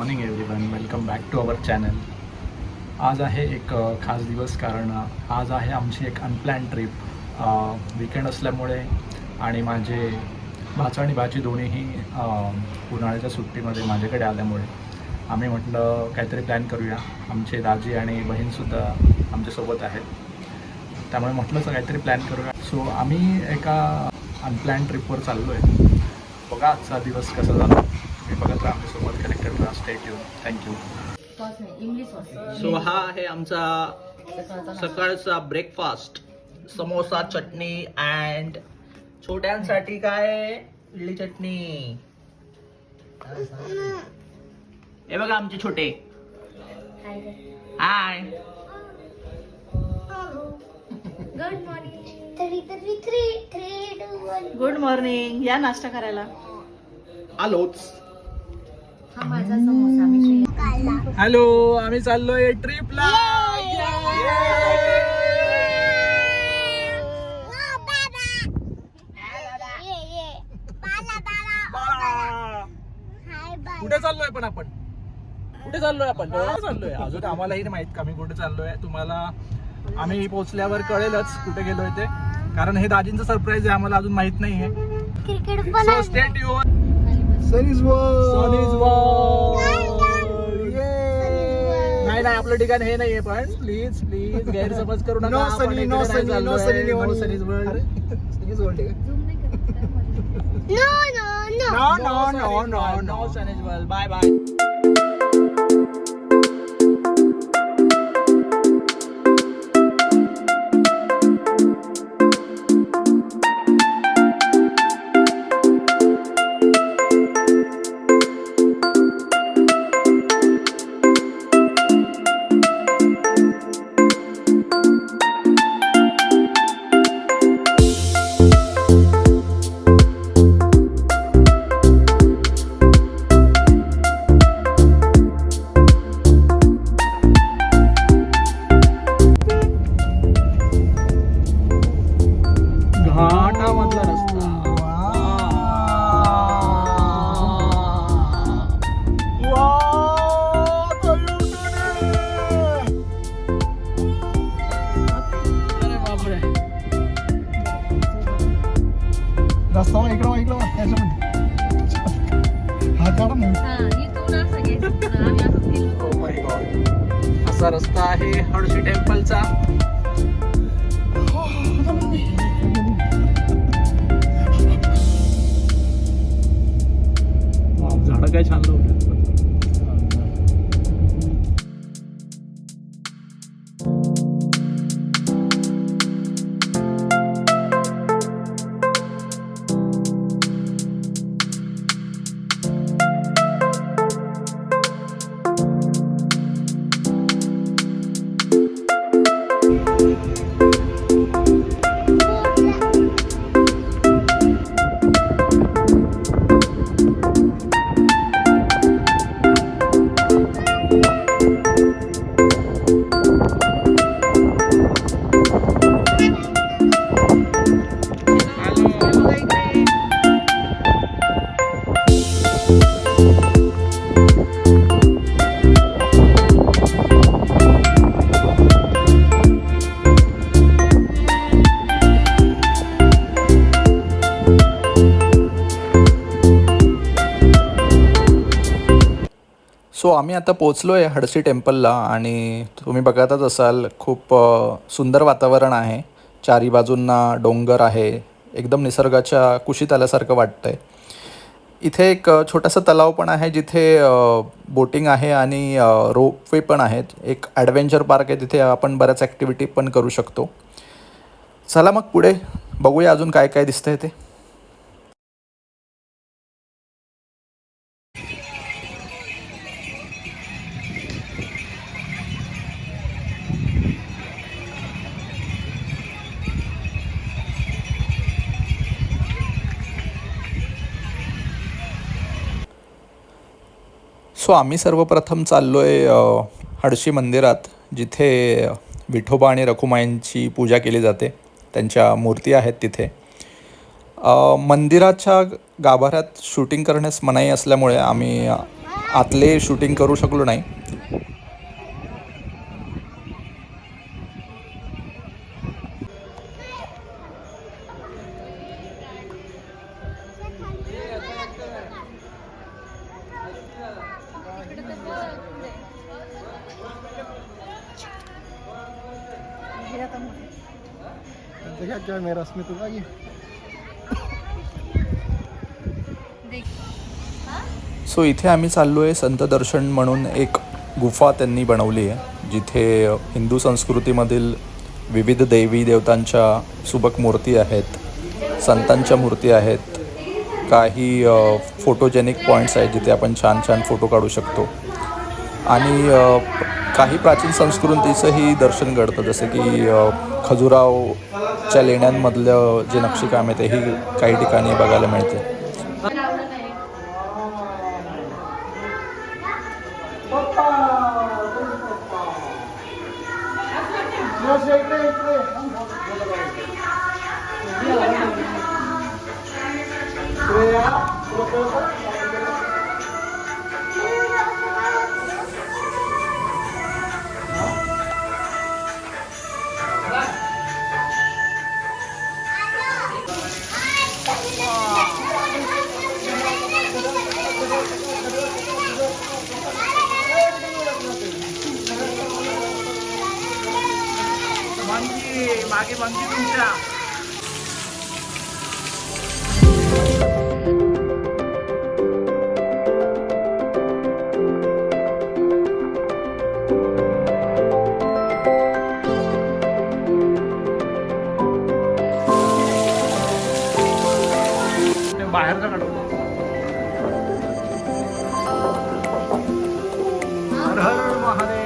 Morning everyone, welcome back to our channel. आज आहे एक खास दिवस, कारण आज आहे आमची एक अनप्लॅन ट्रिप. वीकेंड असल्यामुळे आणि माझे भाचा आणि भाची दोन्हीही उन्हाळ्याच्या सुट्टीमध्ये माझ्याकडे आल्यामुळे आम्ही म्हटलं काहीतरी प्लॅन करूया. आमचे दाजी आणि बहीणसुद्धा आमच्यासोबत आहेत, त्यामुळे म्हटलंच काहीतरी प्लॅन करूया. सो आम्ही एका अनप्लॅन ट्रिपवर चाललो आहे. बघा आजचा दिवस कसा झाला. तुम्ही बघत राहा, आमच्यासोबत कनेक्टेड राहा. Stay tune. थँक्यू. सो हा आहे आमचा सकाळचा ब्रेकफास्ट. समोसा, चटणी अँड छोट्यांसाठी काय इडली चटणी. हे बघा आमचे छोटे. हाय, गुड मॉर्निंग. Good morning. या नाश्ता करायला. आलोच. हा माझा समोसा मी हॅलो, आम्ही चाललोय ट्रिपला. कुठे चाललोय पण आपण? कुठे चाललोय आपण? चाललोय अजून आम्हालाही नाही माहित का आम्ही कुठे चाललोय. तुम्हाला आम्ही पोहोचल्यावर कळेलच कुठे गेलोय ते, कारण हे दाजींचं सरप्राईज आहे, आम्हाला अजून माहित नाहीये. So stay tune. सनीज नाही नाही, आपलं ठिकाण हे नाहीये, पण प्लीज प्लीज गैरसमज करू नका. No Sunny's world. Bye bye. घाटामधला रस्ता. अरे बापरे. रस्ता इकडं हा काढा ना. Oh my God. असा रस्ता आहे हडशी टेम्पलचा. झाडं काय छान लावली. सो आम्ही आता पोचलो आहे हडसी टेम्पलला आणि तुम्ही बघतच असाल खूप सुंदर वातावरण आहे. चारी बाजूंना डोंगर आहे, एकदम निसर्गाच्या कुशीत आल्यासारखं वाटतं आहे. इथे एक छोटासा तलाव पण आहे जिथे बोटिंग आहे आणि रोपवे पण आहेत. एक ॲडव्हेंचर पार्क आहे, तिथे आपण बऱ्याच ॲक्टिव्हिटी पण करू शकतो. चला मग पुढे बघूया अजून काय काय दिसतंय ते. सो आम्ही सर्वप्रथम चाललो आहे हडशी मंदिरात, जिथे विठोबा आणि रखुमाईंची पूजा केली जाते. त्यांच्या मूर्ती आहेत तिथे. मंदिराच्या गाभाऱ्यात शूटिंग करण्यास मनाई असल्यामुळे आम्ही आतले शूटिंग करू शकलो नाही. देखा क्या मेरा रस्मी तुला की सो इथे आम्ही चाललो आहे संत दर्शन म्हणून एक गुफा त्यांनी बनवली आहे, जिथे हिंदू संस्कृतीमधील विविध देवी देवतांच्या सुबक मूर्ती आहेत, संतांच्या मूर्ती आहेत, काही फोटोजेनिक पॉईंट्स आहेत जिथे आपण छान छान फोटो काढू शकतो आणि काही प्राचीन संस्कृतीचंही दर्शन घडतं, जसे की खजुरावच्या लेण्यांमधलं जे नक्षीकाम आहे तेही काही ठिकाणी बघायला मिळते. मागे मंगी तुमच्या बाहेरचा काढतो. हर हर महादेव.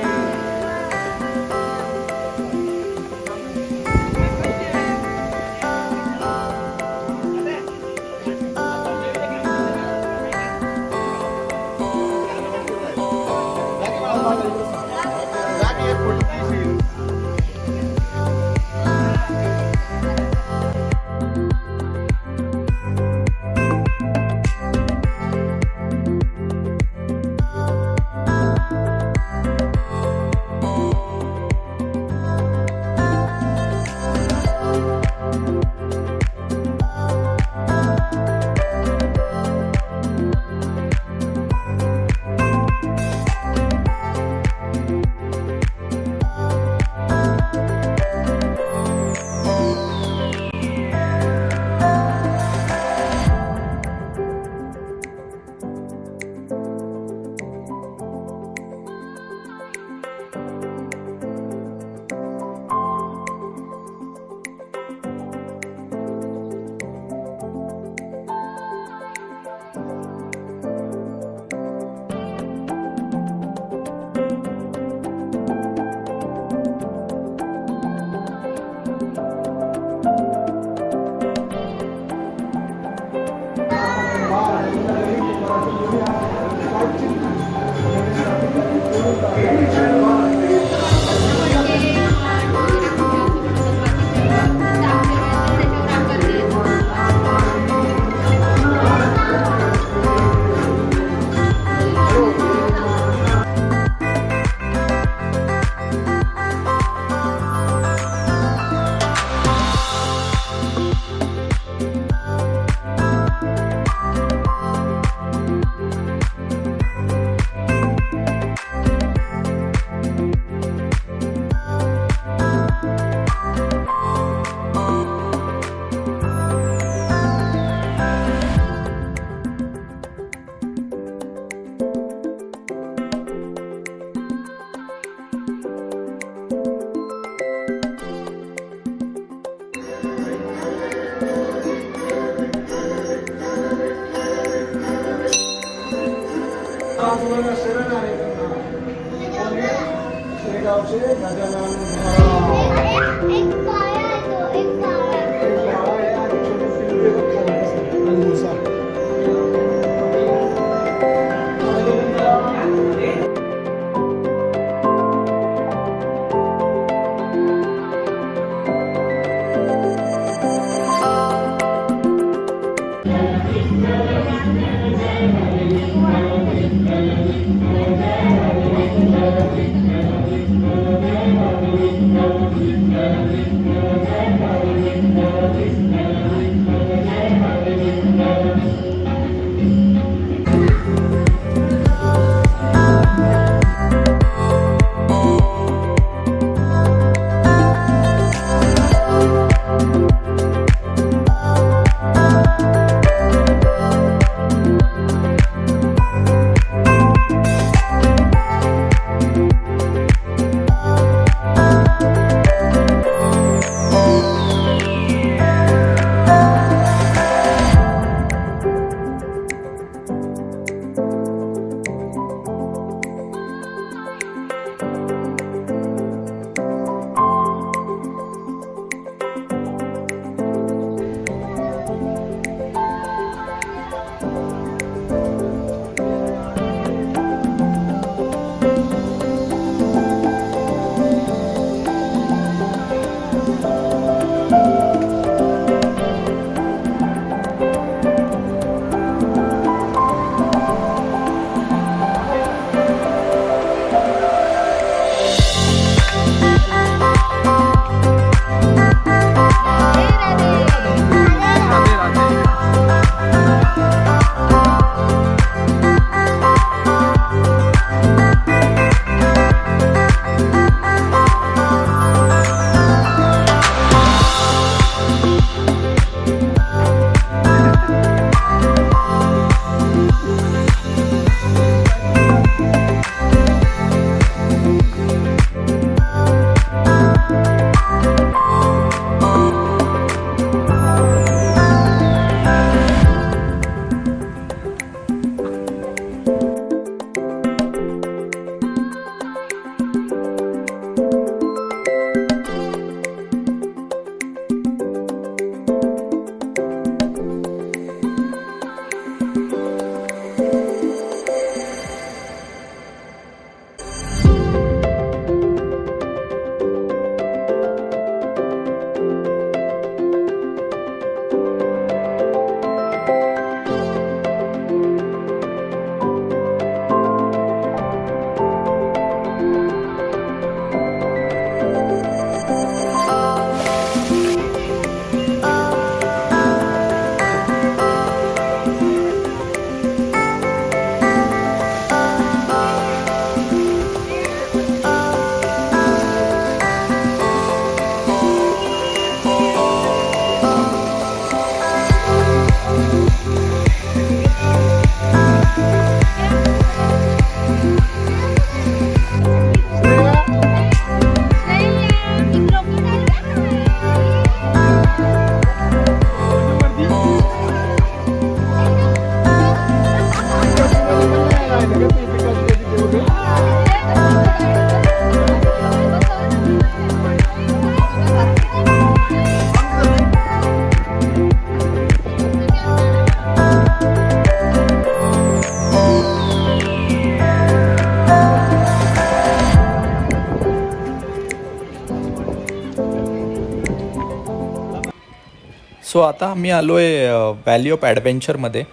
सो आता आम्ही आलो आहे व्हॅली ऑफ ॲडव्हेंचरमध्ये,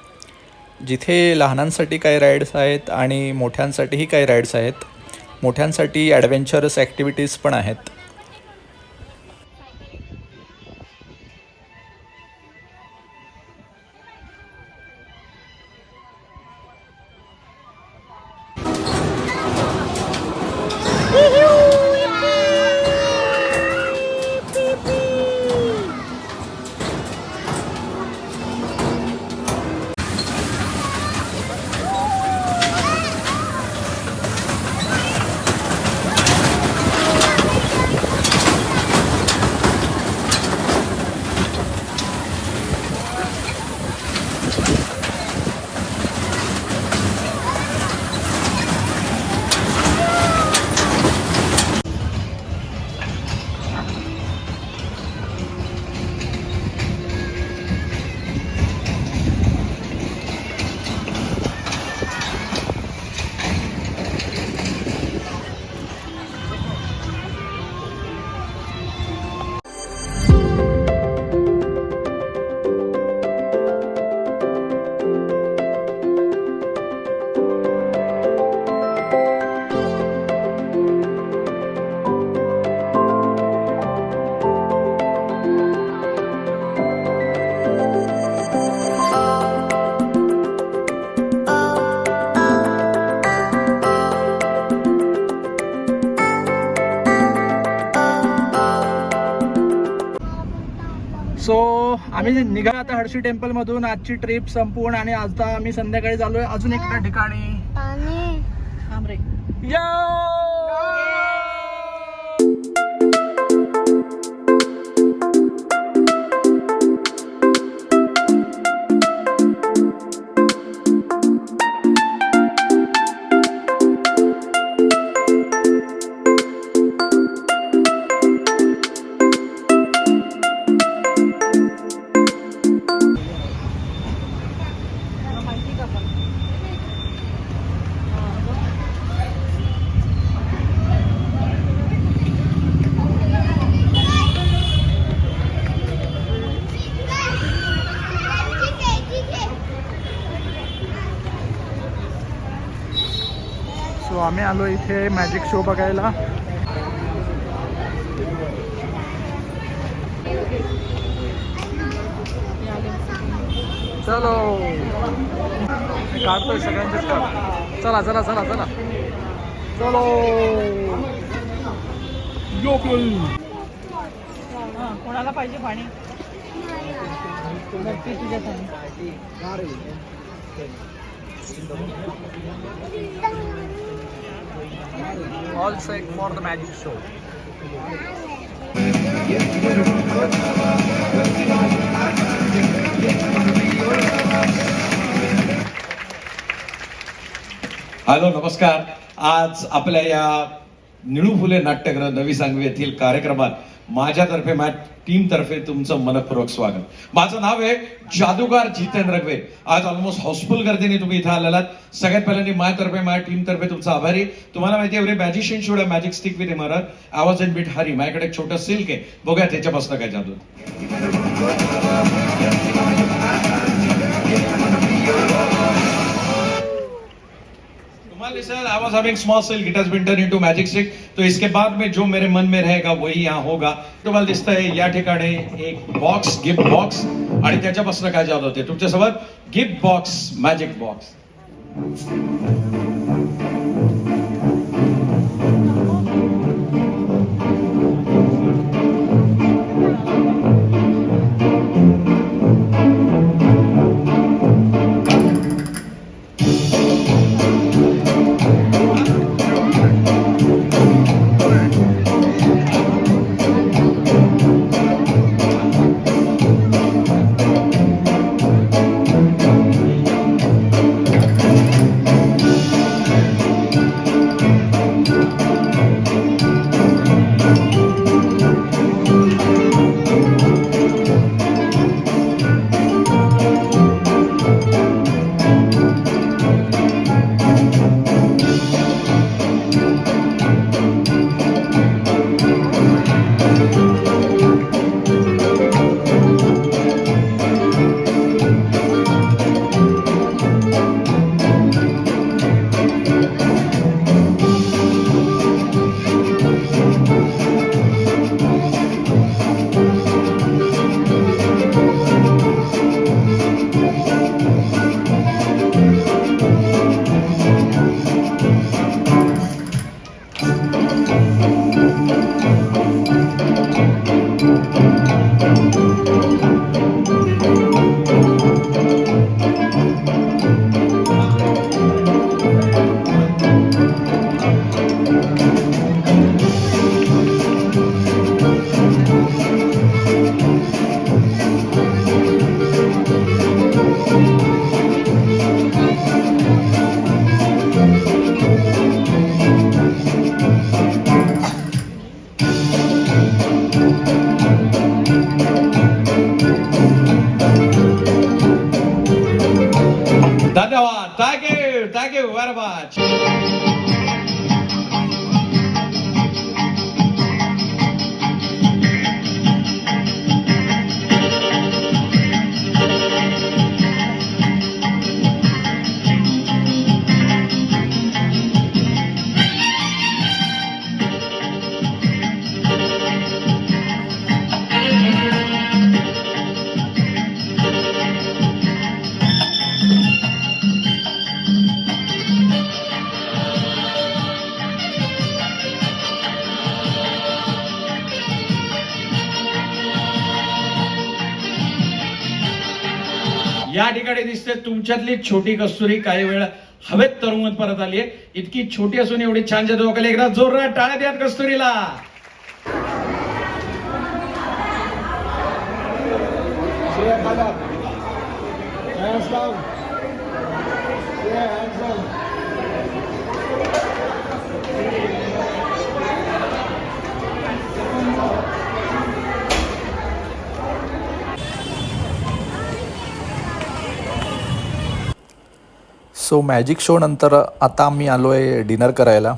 जिथे लहानांसाठी काही राईड्स आहेत आणि मोठ्यांसाठीही काही राईड्स आहेत. मोठ्यांसाठी ॲडव्हेंचरस ॲक्टिव्हिटीज पण आहेत. आम्ही निघा आता हर्षी टेम्पल मधून आजची ट्रिप संपवून आणि आता आम्ही संध्याकाळी चाललोय अजून एका ठिकाणी. थांब रे. सो आम्ही आलो इथे मॅजिक शो बघायला. चलो काढतोय सगळ्यांचेच काढ. चला चला चला चला चलो योगल. कोणाला पाहिजे पाणी? तुझ्यासाठी. All set for the magic show. Hello नमस्कार. आज आपल्या या निळू फुले नाट्यगृह नवी सांगवी येथील कार्यक्रमात माझ्यातर्फे माझ्या टीमतर्फे तुमचं मनपूर्वक स्वागत. माझं नाव आहे जादूगार जितेंद्र रघवे. आज ऑलमोस्ट हाऊसफुल गर्दीने तुम्ही इथं आलेलात. सगळ्यात पहिल्यांदा माझ्यातर्फे माझ्या टीमतर्फे तुमचा आभारी. तुम्हाला माहिती आहे एवढे magician should magic stick with mirror. I was in bit hurry. माझ्याकडे एक छोटं सिल्क आहे, बघूया त्याच्यापासून काय जादू. Sir I was having small silk, it has been turn into magic stick. तो इसके बाद में जो मेरे मन में रहेगा वही यहाँ होगा. तुम्हाला दिसतंय या ठिकाणी एक बॉक्स, गिफ्ट बॉक्स, आणि त्याच्यापासून काय जादू होते तुमच्यासोबत. Gift box, magic box. या ठिकाणी दिसते तुमच्यातली छोटी कस्तुरी काही वेळ हवेत तरंगत परत आली आहे. इतकी छोटी असून एवढी छान जादू वगैरे एकदा जोरदार टाळ्या द्या कस्तुरीला. Hands down. Yeah, hands down. So magic show नंतर आता आम्ही आलो आहे डिनर करायला.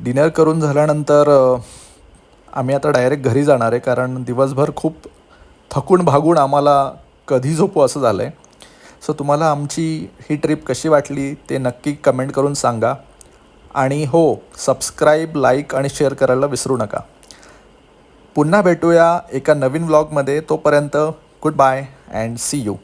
डिनर करून झाल्यानंतर आम्ही आता डायरेक्ट घरी जाणार आहे, कारण दिवसभर खूप थकून भागून आम्हाला कधी झोपू असं झालं आहे. सो तुम्हाला आमची ही ट्रिप कशी वाटली ते नक्की कमेंट करून सांगा. आणि हो, सबस्क्राईब, लाईक आणि शेअर करायला विसरू नका. पुन्हा भेटूया एका नवीन व्लॉगमध्ये. तोपर्यंत good bye and see you.